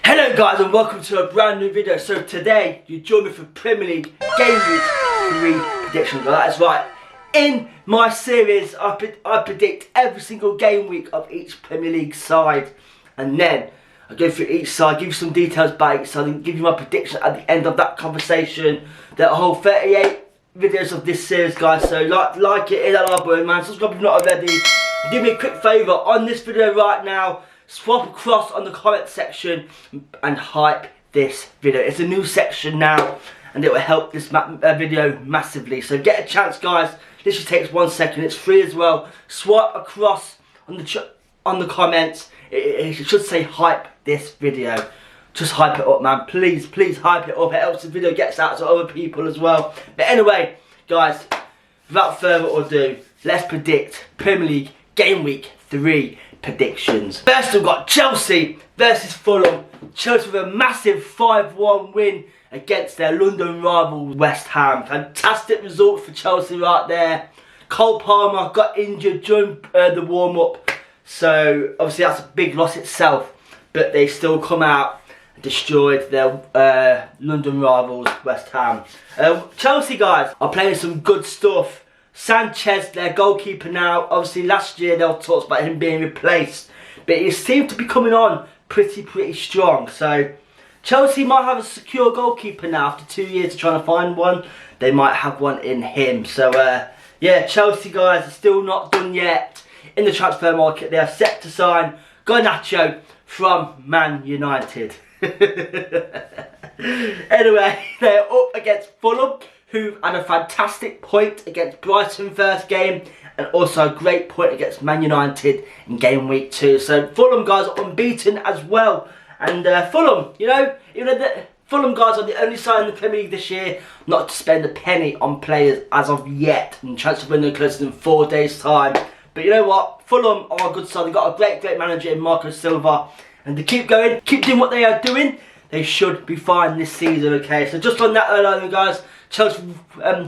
Hello guys and welcome to a brand new video. So today you join me for Premier League Gameweek 3 predictions. That's right. In my series I predict every single game week of each Premier League side, and then I go through each side, give you some details about each side, and give you my prediction at the end of that conversation. There are a whole 38 videos of this series, guys. So like it, hit that like button, man. Subscribe if you're not already. Do me a quick favour on this video right now. Swap across on the comment section and hype this video. It's a new section now and it will help this video massively. So get a chance, guys. This just takes 1 second. It's free as well. Swipe across on the comments. It should say hype this video. Just hype it up, man. Please hype it up. It helps the video gets out to other people as well. But anyway, guys, without further ado, let's predict Premier League Game Week 3 predictions. First we've got Chelsea versus Fulham. Chelsea with a massive 5-1 win against their London rivals West Ham. Fantastic result for Chelsea right there. Cole Palmer got injured during the warm-up, so obviously that's a big loss itself, but they still come out and destroyed their London rivals West Ham. Chelsea, guys, are playing some good stuff. Sanchez, their goalkeeper now. Obviously last year there were talks about him being replaced, but he seemed to be coming on pretty strong. So Chelsea might have a secure goalkeeper now after 2 years of trying to find one. They might have one in him. So yeah, Chelsea, guys, are still not done yet in the transfer market. They are set to sign Garnacho from Man United. Anyway, they're up against Fulham, who had a fantastic point against Brighton first game, and also a great point against Man United in game week 2. So Fulham, guys, are unbeaten as well. And Fulham, you know, even though Fulham, guys, are the only side in the Premier League this year not to spend a penny on players as of yet, and transfer window closes in 4 days' time. But you know what? Fulham are a good side. They've got a great manager in Marco Silva, and to keep going, keep doing what they are doing, they should be fine this season. Okay, so just on that alone, guys, Chelsea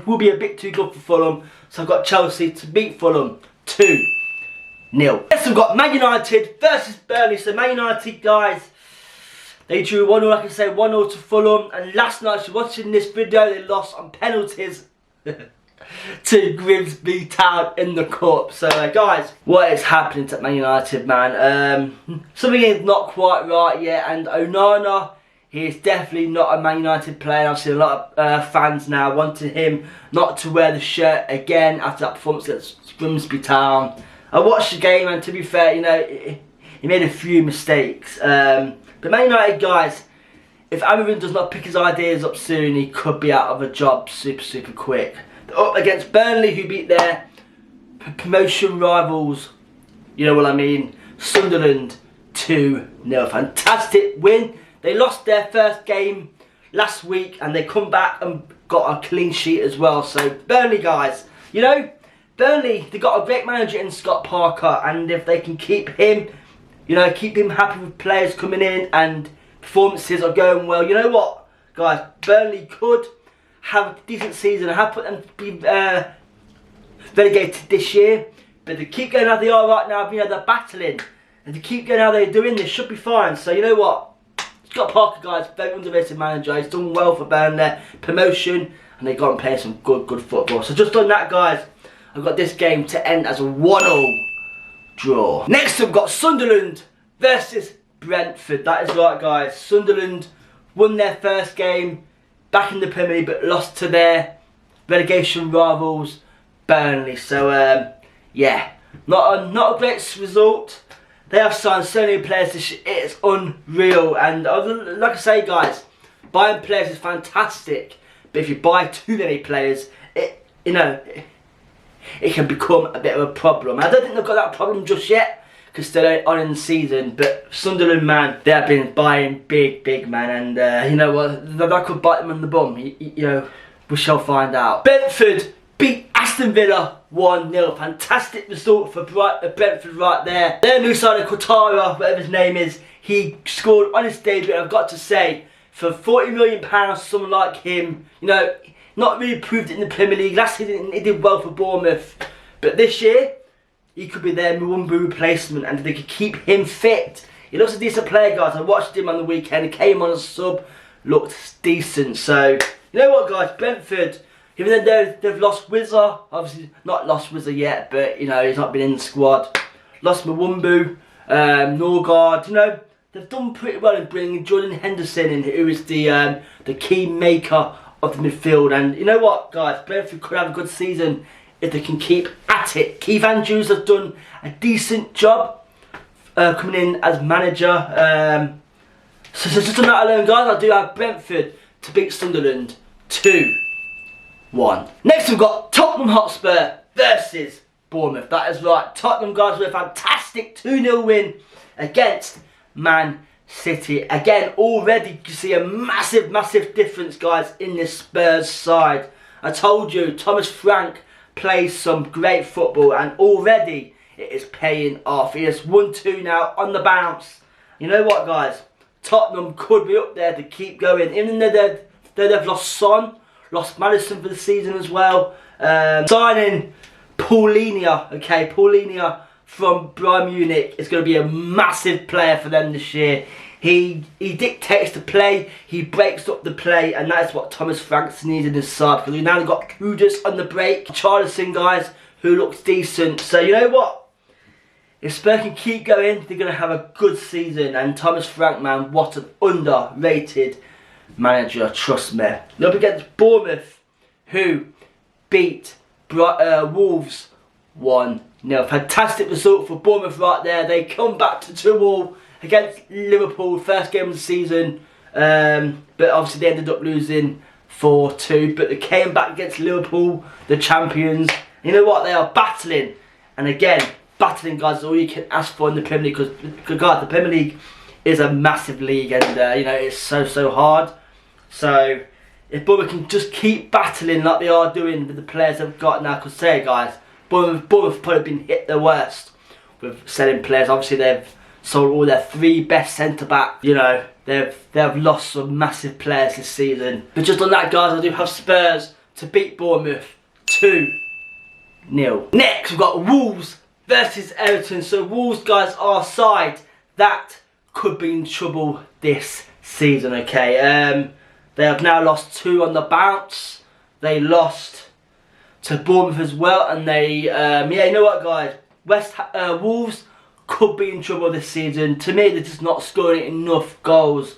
will be a bit too good for Fulham, so I've got Chelsea to beat Fulham 2-0. Next we've got Man United versus Burnley. So Man United, guys, they drew 1-0, I can say 1-0 to Fulham, and last night, if you're watching this video, they lost on penalties to Grimsby Town in the Cup. So guys, what is happening to Man United, man? Something is not quite right yet, and Onana, he is definitely not a Man United player. I've seen a lot of fans now wanting him not to wear the shirt again after that performance against Grimsby Town. I watched the game, and to be fair, you know, he made a few mistakes. But Man United, guys, if Amorim does not pick his ideas up soon, he could be out of a job super quick. They're up against Burnley, who beat their promotion rivals, you know what I mean, Sunderland 2-0. Fantastic win. They lost their first game last week and they come back and got a clean sheet as well. So Burnley, guys, you know, Burnley, they got a great manager in Scott Parker, and if they can keep him, you know, keep him happy with players coming in and performances are going well, you know what, guys, Burnley could have a decent season. I have put them to be relegated this year, but they keep going how they are right now. You know, they're battling, and to keep going how they're doing, they should be fine. So you know what, Scott Parker, guys, very underrated manager. He's done well for Burnley, promotion, and they've got and playing some good football. So just on that, guys, I've got this game to end as a 1-0 draw. Next we've got Sunderland versus Brentford. That is right, guys. Sunderland won their first game back in the Premier League, but lost to their relegation rivals Burnley. So yeah, not a great result. They have signed so many players this year, it's unreal. And like I say, guys, buying players is fantastic, but if you buy too many players, it can become a bit of a problem. I don't think they've got that problem just yet, because they're on in the season. But Sunderland, man, they have been buying big, man, and you know what, that could bite them on the bum. You know, we shall find out. Brentford beat Aston Villa 1-0. Fantastic result for Brentford right there. Their new signing, Quattara, whatever his name is, he scored on his debut, and I've got to say, for £40 million, someone like him, you know, not really proved it in the Premier League. Last season he did well for Bournemouth, but this year he could be their Mwumbu replacement, and if they could keep him fit, he looks a decent player, guys. I watched him on the weekend. He came on as a sub, looked decent. So, you know what, guys? Brentford, even though they've lost Wizard, obviously not lost Wizard yet, but, you know, he's not been in the squad. Lost Mwumbu, Norgard, you know, they've done pretty well in bringing Jordan Henderson in, who is the key maker of the midfield. And you know what, guys? Brentford could have a good season if they can keep at it. Keith Andrews has done a decent job coming in as manager. So just on that alone, guys, I do have Brentford to beat Sunderland 2-1. Next we've got Tottenham Hotspur versus Bournemouth. That is right, Tottenham, guys, with a fantastic 2-0 win against Man City. Again, already you see a massive, massive difference, guys, in this Spurs side. I told you, Thomas Frank plays some great football, and already it is paying off. He has 1-2 now on the bounce. You know what, guys? Tottenham could be up there to keep going. Even though they've lost Son, lost Maddison for the season as well. Signing Paulinho, okay, Paulinho from Bayern Munich is going to be a massive player for them this year. He dictates the play, he breaks up the play, and that is what Thomas Franks needs in his side, because we've now got Kudus on the break, Charlison, guys, who looks decent. So you know what? If Spurs can keep going, they're going to have a good season. And Thomas Frank, man, what an underrated manager, trust me. Up against Bournemouth, who beat Wolves 1-0. Fantastic result for Bournemouth right there. They come back to 2-2 against Liverpool, first game of the season. But obviously they ended up losing 4-2. But they came back against Liverpool, the champions. You know what? They are battling. And again, battling, guys, is all you can ask for in the Premier League. Because, guys, the Premier League is a massive league. And, you know, it's so hard. So, if Bournemouth can just keep battling like they are doing with the players they've got now. Because, say, guys, Bournemouth probably been hit the worst with selling players. Obviously, they've sold all their 3 best centre-backs. You know, they've lost some massive players this season. But just on that, guys, I do have Spurs to beat Bournemouth 2-0. Next, we've got Wolves versus Everton. So, Wolves, guys, are a side that could be in trouble this season, okay? They have now lost 2 on the bounce. They lost to Bournemouth as well. And they, yeah, you know what, guys? Wolves could be in trouble this season. To me, they're just not scoring enough goals.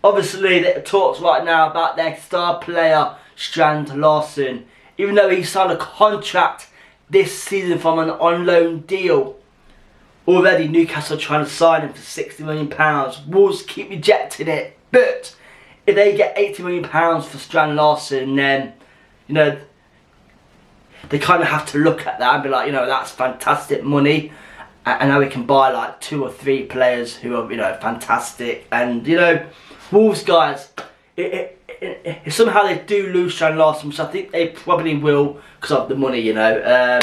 Obviously, there are talks right now about their star player, Strand Larsen. Even though he signed a contract this season from an on-loan deal, already Newcastle are trying to sign him for £60 million. Wolves keep rejecting it. But if they get £80 million for Strand Larsen, then, you know, they kind of have to look at that and be like, you know, that's fantastic money. And now we can buy like 2 or 3 players who are, you know, fantastic. And, you know, Wolves, guys, if somehow they do lose Strand Larsen, which I think they probably will because of the money, you know,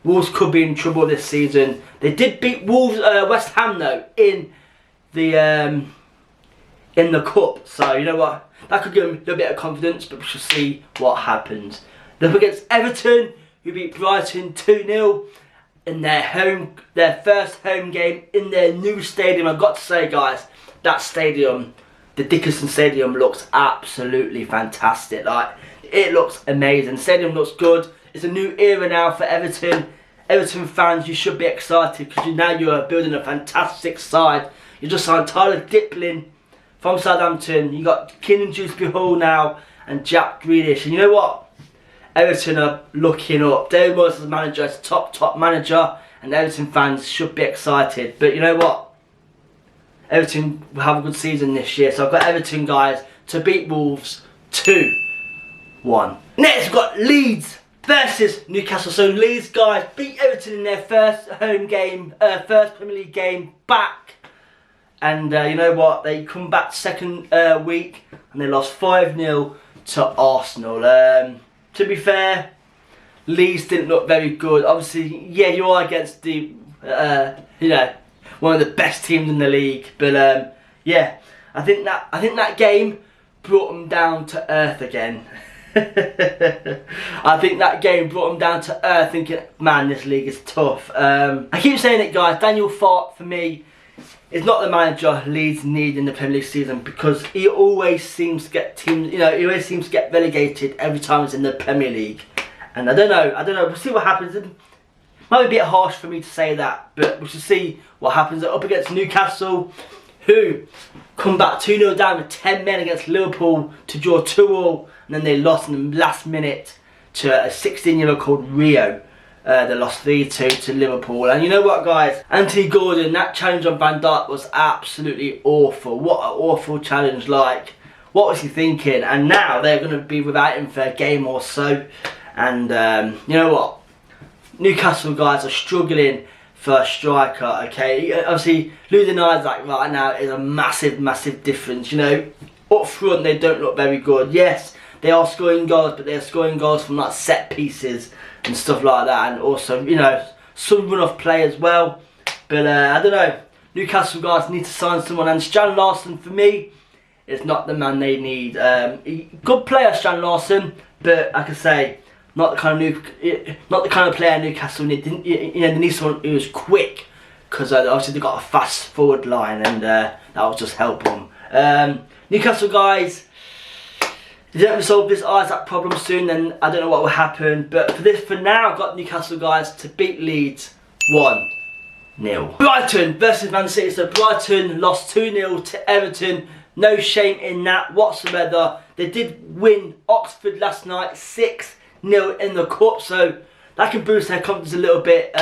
Wolves could be in trouble this season. They did beat Wolves, West Ham though, in the cup. So you know what, that could give them a little bit of confidence, but we shall see what happens. Then up against Everton, who beat Brighton 2-0 in their first home game in their new stadium. I've got to say, guys, that stadium, the Dickinson Stadium, looks absolutely fantastic. Like, it looks amazing. The stadium looks good. It's a new era now for Everton. Everton fans, you should be excited because now you're building a fantastic side. You just signed Tyler Diplin from Southampton. You got Keenan Dewsbury Hall now and Jack Grealish. And you know what? Everton are looking up. David Moyes as manager is a top manager, and Everton fans should be excited. But you know what? Everton will have a good season this year. So I've got Everton, guys, to beat Wolves 2-1. Next, we've got Leeds versus Newcastle. So Leeds, guys, beat Everton in their first home game, first Premier League game back. And you know what? They come back second week and they lost 5-0 to Arsenal. To be fair, Leeds didn't look very good. Obviously, yeah, you are against the, you know, one of the best teams in the league. But yeah, I think that game brought them down to earth again. I think that game brought them down to earth, thinking, man, this league is tough. I keep saying it, guys. Daniel Farke, for me, is not the manager Leeds need in the Premier League season, because he always seems to get teams, you know, he always seems to get relegated every time he's in the Premier League. And I don't know, we'll see what happens. It might be a bit harsh for me to say that, but we should see what happens. Up against Newcastle, who come back 2-0 down with 10 men against Liverpool to draw 2-2, and then they lost in the last minute to a 16-year-old called Rio. They lost 3-2 to Liverpool. And you know what, guys? Anthony Gordon, that challenge on Van Dijk was absolutely awful. What an awful challenge. Like, what was he thinking? And now they're going to be without him for a game or so. And you know what? Newcastle guys are struggling for a striker, okay? Obviously, losing Isaac right now is a massive, massive difference. You know, up front, they don't look very good. Yes, they are scoring goals, but they're scoring goals from like set pieces and stuff like that, and also, you know, some run-off play as well. But I don't know, Newcastle guys need to sign someone, and Stan Larson for me is not the man they need. Good player, Stan Larson, but like I say, not the kind of player Newcastle need. You know, they need someone who's quick, because obviously they've got a fast forward line, and that will just help them. Newcastle guys, if they don't resolve this Isaac problem soon, then I don't know what will happen. But for now, I've got Newcastle guys to beat Leeds 1-0. Brighton versus Man City. So Brighton lost 2-0 to Everton. No shame in that whatsoever. They did win Oxford last night 6-0 in the cup, so that can boost their confidence a little bit.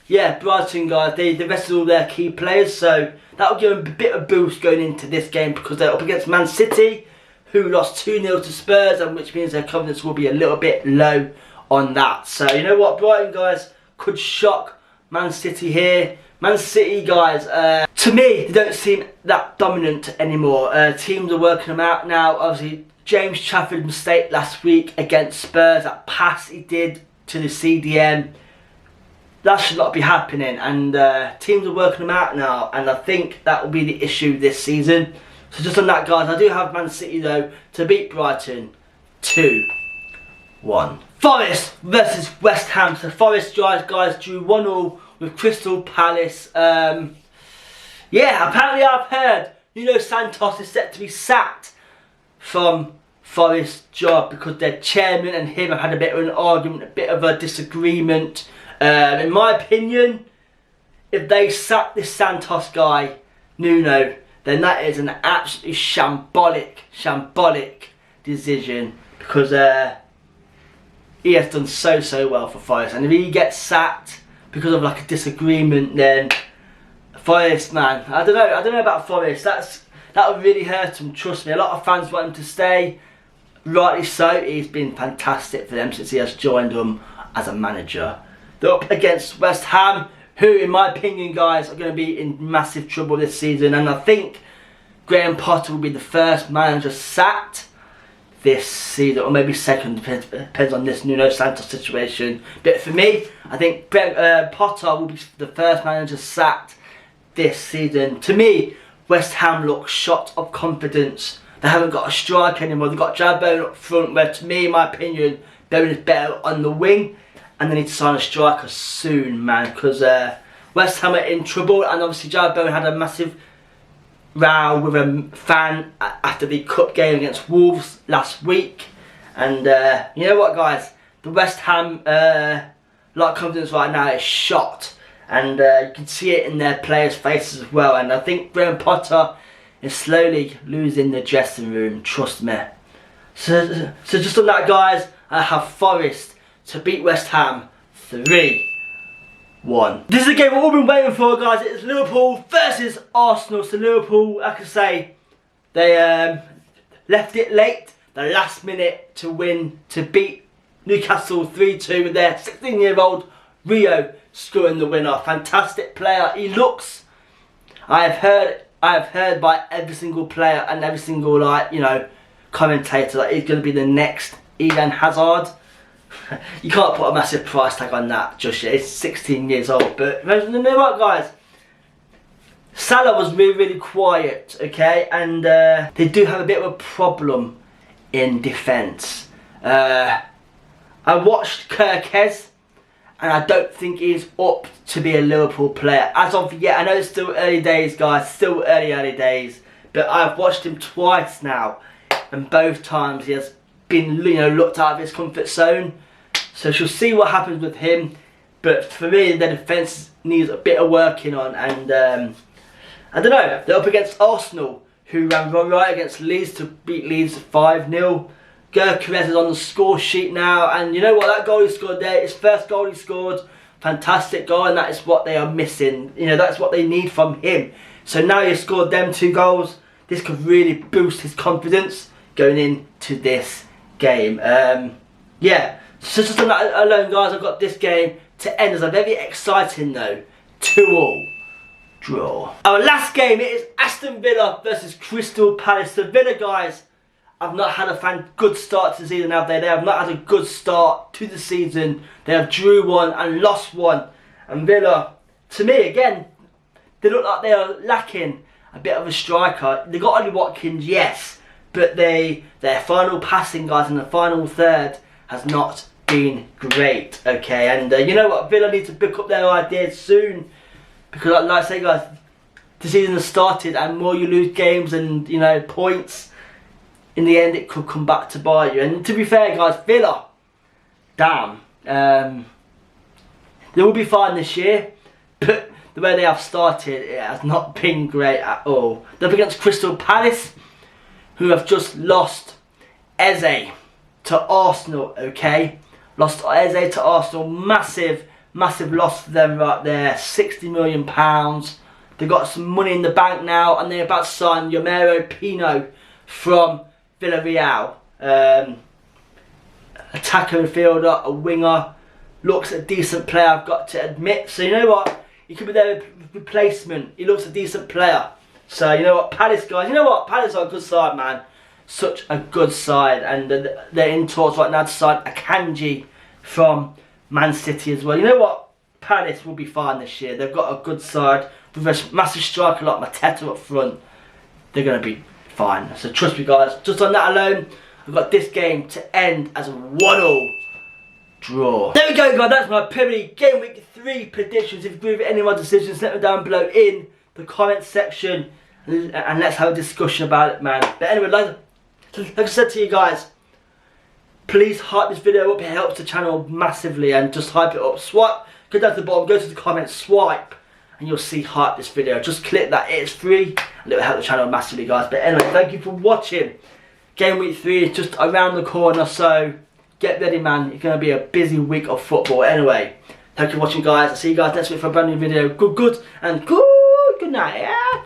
Yeah, Brighton guys, they rested all their key players, so that will give them a bit of boost going into this game, because they're up against Man City, who lost 2-0 to Spurs, and which means their confidence will be a little bit low on that. So you know what, Brighton guys could shock Man City here. Man City guys, to me, they don't seem that dominant anymore. Teams are working them out now. Obviously, James Trafford's mistake last week against Spurs, that pass he did to the CDM, that should not be happening, and teams are working them out now, and I think that will be the issue this season. So just on that, guys, I do have Man City though to beat Brighton 2-1. Forest versus West Ham. So Forest guys drew 1-1 with Crystal Palace. Yeah, apparently I've heard Nuno Santos is set to be sacked from Forest's job, because their chairman and him have had a bit of an argument, a bit of a disagreement. In my opinion, if they sack this Santos guy, Nuno, then that is an absolutely shambolic decision, because he has done so well for Forest, and if he gets sacked because of like a disagreement, then Forest, man, I don't know about Forest. That would really hurt him. Trust me, a lot of fans want him to stay. Rightly so. He's been fantastic for them since he has joined them as a manager. They're up against West Ham, who, in my opinion, guys, are going to be in massive trouble this season, and I think GrahamPotter will be the first manager sacked this season, or maybe second, depends on this Nuno Santos situation. But for me, I think Potter will be the first manager sacked this season. To me, West Ham look shot of confidence. They haven't got a strike anymore. They've got Jarrod Bowen up front, where to me, in my opinion, Bowen is better on the wing, and they need to sign a striker soon, man, because West Ham are in trouble, and obviously Jarrod Bowen had a massive row with a fan after the cup game against Wolves last week. And you know what, guys, the West Ham lot of confidence right now is shot, and you can see it in their players' faces as well. And I think GrahamPotter is slowly losing the dressing room, trust me. So just on that, guys, I have Forest to beat West Ham 3-1. This is the game we've all been waiting for, guys. It's Liverpool versus Arsenal. So Liverpool, like I say, they left it late, the last minute, to beat Newcastle 3-2 with their 16-year-old Rio scoring the winner. Fantastic player. He looks, I have heard by every single player and every single, like, you know, commentator that he's going to be the next Eden Hazard. You can't put a massive price tag on that just yet. It's 16 years old. But you know what, guys? Salah was really quiet, okay? And they do have a bit of a problem in defence. I watched Kirkes, and I don't think he's up to be a Liverpool player as of yet. I know it's still early days, guys, still early days, but I've watched him twice now, and both times he has been, you know, looked out of his comfort zone. So she'll see what happens with him. But for me, the defence needs a bit of working on, and I don't know. They're up against Arsenal, who ran right against Leeds to beat Leeds 5-0. CLUELESS is on the score sheet now, and you know what? That goal he scored there, his first goal he scored, fantastic goal, and that is what they are missing. You know, that's what they need from him. So now he scored them 2 goals. This could really boost his confidence going into this game. Yeah, so just on that alone, guys, I've got this game to end as a very exciting though 2-2 draw. Our last game, it is Aston Villa versus Crystal Palace. So Villa, guys, have not had a good start to the season, have they? They have not had a good start to the season. They have drew 1 and lost 1. And Villa, to me, again, they look like they are lacking a bit of a striker. They got Ollie Watkins, yes, but their final passing, guys, in the final third has not been great, okay? And you know what, Villa need to pick up their ideas soon, because like I say, guys, the season has started, and more you lose games and, you know, points, in the end it could come back to bite you. And to be fair, guys, Villa, damn, they will be fine this year, but the way they have started, it has not been great at all. They're up against Crystal Palace, who have just lost Eze to Arsenal, okay? Lost Eze to Arsenal, massive loss for them right there, £60 million. They've got some money in the bank now, and they're about to sign Yomero Pino from Villarreal. Attacker midfielder, a winger, looks a decent player, I've got to admit. So you know what, he could be their replacement. He looks a decent player. So you know what, Palace, guys, you know what, Palace are a good side, man. Such a good side, and they're in talks right now to sign Akanji from Man City as well. You know what, Palace will be fine this year. They've got a good side with a massive striker like Mateta up front. They're going to be fine. So trust me, guys, just on that alone, I've got this game to end as a 1-1 draw. There we go, guys, that's my Premier League Game Week 3 predictions. If you agree with any of my decisions, let me down below in the comment section, and let's have a discussion about it, man. But anyway, like I said to you guys, please hype this video up. It helps the channel massively, and just hype it up. Swipe, go down to the bottom, go to the comments, swipe, and you'll see hype this video. Just click that, it's free, and it will help the channel massively, guys. But anyway, thank you for watching. Game Week 3 is just around the corner, so get ready, man. It's going to be a busy week of football. Anyway, thank you for watching, guys. I'll see you guys next week for a brand new video. Good, and good night.